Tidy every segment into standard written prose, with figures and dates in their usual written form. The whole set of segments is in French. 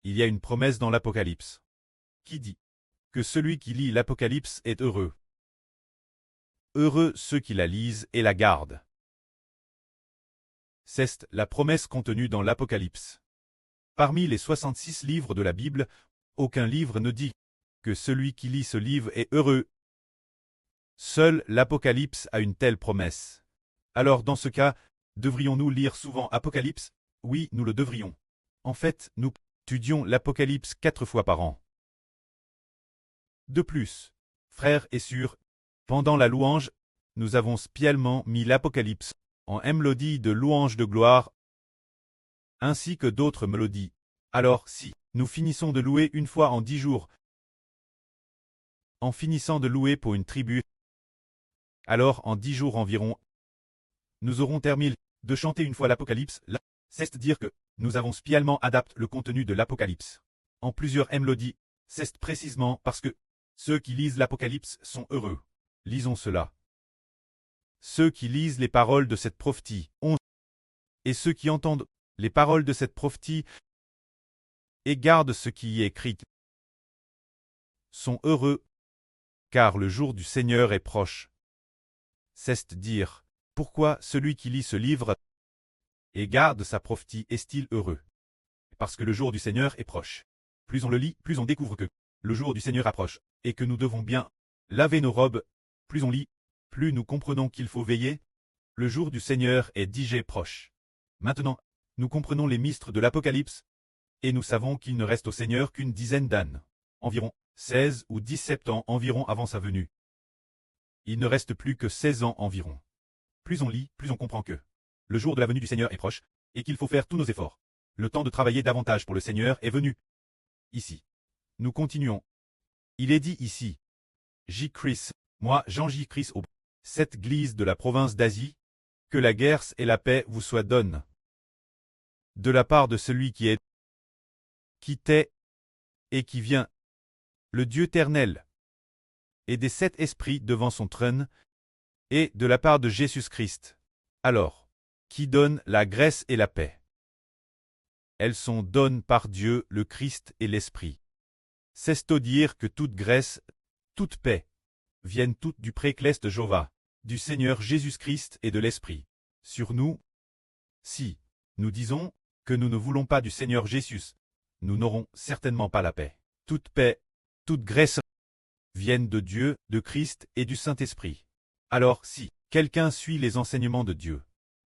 il y a une promesse dans l'Apocalypse qui dit que celui qui lit l'Apocalypse est heureux. Heureux ceux qui la lisent et la gardent. C'est la promesse contenue dans l'Apocalypse. Parmi les 66 livres de la Bible, aucun livre ne dit que celui qui lit ce livre est heureux. Seul l'Apocalypse a une telle promesse. Alors dans ce cas, devrions-nous lire souvent Apocalypse? Oui, nous le devrions. En fait, nous étudions l'Apocalypse 4 fois par an. De plus, frères et sœurs, pendant la louange, nous avons spécialement mis l'Apocalypse en mélodie de louange de gloire, ainsi que d'autres mélodies. Alors si nous finissons de louer une fois en 10 jours, en finissant de louer pour une tribu, alors en 10 jours environ, nous aurons terminé de chanter une fois l'Apocalypse. C'est-à-dire que nous avons spécialement adapté le contenu de l'Apocalypse en plusieurs mélodies. C'est précisément parce que ceux qui lisent l'Apocalypse sont heureux. Lisons cela. Ceux qui lisent les paroles de cette prophétie ont, et ceux qui entendent les paroles de cette prophétie et gardent ce qui y est écrit sont heureux, car le jour du Seigneur est proche. C'est-à-dire, pourquoi celui qui lit ce livre et garde sa prophétie est-il heureux? Parce que le jour du Seigneur est proche. Plus on le lit, plus on découvre que le jour du Seigneur approche, et que nous devons bien laver nos robes. Plus on lit, plus nous comprenons qu'il faut veiller. Le jour du Seigneur est déjà proche. Maintenant, nous comprenons les mystères de l'Apocalypse, et nous savons qu'il ne reste au Seigneur qu'une dizaine d'années, environ 16 ou 17 ans environ avant sa venue. Il ne reste plus que 16 ans environ. Plus on lit, plus on comprend que le jour de la venue du Seigneur est proche, et qu'il faut faire tous nos efforts. Le temps de travailler davantage pour le Seigneur est venu. Ici. Nous continuons. Il est dit ici. J. Chris, moi Jean-J. Chris au cette église de la province d'Asie, que la guerre et la paix vous soient données. De la part de celui qui est, qui était, et qui vient, le Dieu éternel, et des 7 esprits devant son trône, et de la part de Jésus-Christ. Alors, qui donne la grâce et la paix? Elles sont données par Dieu, le Christ et l'Esprit. C'est-à-dire que toute grâce, toute paix, viennent toutes du préclès de Jéhovah, du Seigneur Jésus-Christ et de l'Esprit. Sur nous, si nous disons que nous ne voulons pas du Seigneur Jésus, nous n'aurons certainement pas la paix. Toute paix, toute grâce viennent de Dieu, de Christ et du Saint-Esprit. Alors si quelqu'un suit les enseignements de Dieu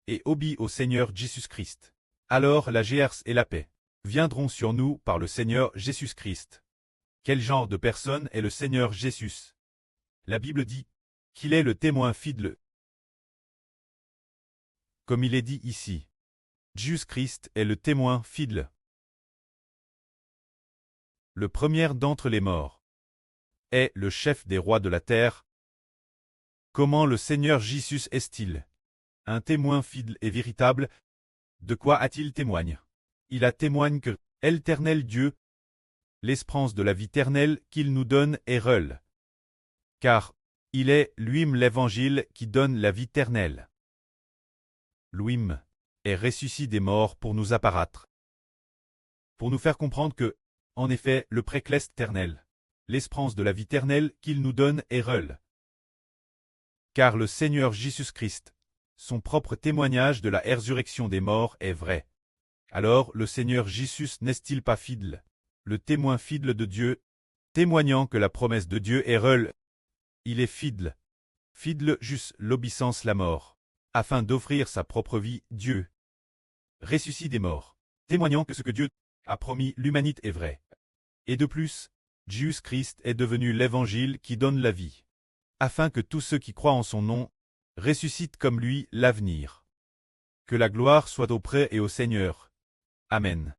et obéit au Seigneur Jésus-Christ, alors la grâce et la paix viendront sur nous par le Seigneur Jésus-Christ. Quel genre de personne est le Seigneur Jésus? La Bible dit qu'il est le témoin fidèle. Comme il est dit ici, Jésus-Christ est le témoin fidèle. Le premier d'entre les morts est le chef des rois de la terre. Comment le Seigneur Jésus est-il un témoin fidèle et véritable? De quoi a-t-il témoigne? Il a témoigne que l'Éternel Dieu, l'espérance de la vie éternelle qu'il nous donne est réelle. Car il est lui-même l'Évangile qui donne la vie éternelle. Lui-même est ressuscité des morts pour nous apparaître, pour nous faire comprendre que, en effet, le préclès éternel, l'espérance de la vie éternelle qu'il nous donne est réelle. Car le Seigneur Jésus-Christ, son propre témoignage de la résurrection des morts est vrai. Alors le Seigneur Jésus n'est-il pas fidèle, le témoin fidèle de Dieu, témoignant que la promesse de Dieu est réelle? Il est fidèle, fidèle jusqu'à l'obéissance la mort, afin d'offrir sa propre vie, Dieu ressuscite des morts, témoignant que ce que Dieu a promis l'humanité est vrai. Et de plus, Jésus-Christ est devenu l'Évangile qui donne la vie, afin que tous ceux qui croient en son nom ressuscitent comme lui l'avenir. Que la gloire soit auprès et au Seigneur. Amen.